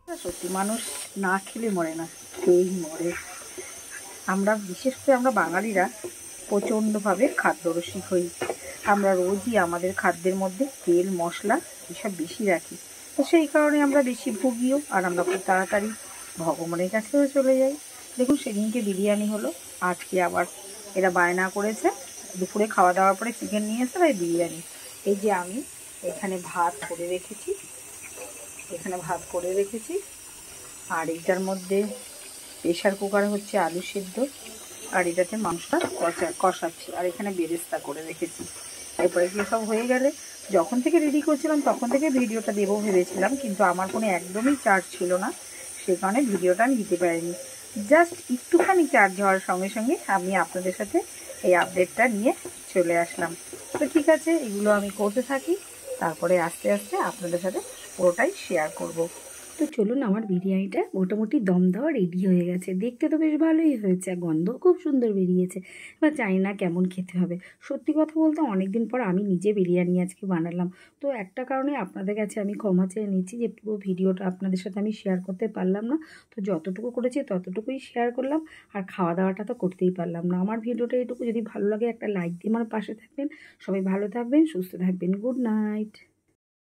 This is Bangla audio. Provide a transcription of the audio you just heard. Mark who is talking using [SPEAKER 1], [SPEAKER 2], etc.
[SPEAKER 1] সত্যি মানুষ না খেলে মরে না, খেয়েই মরে। আমরা বিশেষ করে আমরা বাঙালিরা প্রচণ্ডভাবে খাদ্যরসিক হই। আমরা রোজই আমাদের খাদ্যের মধ্যে তেল মশলা এসব বেশি রাখি, তো সেই কারণে আমরা বেশি ভুগিও, আর আমরা খুব তাড়াতাড়ি ভগবানের কাছেও চলে যাই। দেখুন সেদিনকে বিরিয়ানি হলো, আজকে আবার এরা বায়না করেছে, দুপুরে খাওয়া দাওয়ার পরে চিকেন নিয়ে এসে তাই বিরিয়ানি। এই যে আমি এখানে ভাত করে রেখেছি, আর এইটার মধ্যে প্রেশার কুকারে হচ্ছে আলু সেদ্ধ, আর এটাতে মাংসটা কষাচ্ছি, আর এখানে বেরেস্তা করে রেখেছি। এরপরে এগুলো সব হয়ে গেলে যখন থেকে রেডি করছিলাম তখন থেকে ভিডিওটা দেবো ভেবেছিলাম, কিন্তু আমার কোনো একদমই চার্জ ছিল না, সে কারণে ভিডিওটা আমি দিতে পারিনি। জাস্ট একটুখানি চার্জ হওয়ার সঙ্গে সঙ্গে আমি আপনাদের সাথে এই আপডেটটা নিয়ে চলে আসলাম। তো ঠিক আছে, এগুলো আমি করতে থাকি, তারপরে আস্তে আস্তে আপনাদের সাথে পুরোটাই শেয়ার করব। তো চলুন, আমার বিরিয়ানিটা মোটামুটি দম দেওয়া রেডি হয়ে গেছে। দেখতে তো বেশ ভালোই হয়েছে, গন্ধ খুব সুন্দর বেরিয়েছে। এবার জানি না কেমন খেতে হবে। সত্যি কথা বলতে অনেক দিন পর আমি নিজে বিরিয়ানি আজকে বানালাম। তো একটা কারণে আপনাদের কাছে আমি ক্ষমা চেয়ে নিচ্ছি যে পুরো ভিডিওটা আপনাদের সাথে আমি শেয়ার করতে পারলাম না। তো যতটুকু করেছি ততটুকুই শেয়ার করলাম, আর খাওয়া দাওয়াটা তো করতেই পারলাম না। আমার ভিডিওটা এটুকু, যদি ভালো লাগে একটা লাইক দিয়ে আমার পাশে থাকবেন। সবাই ভালো থাকবেন, সুস্থ থাকবেন। Good night.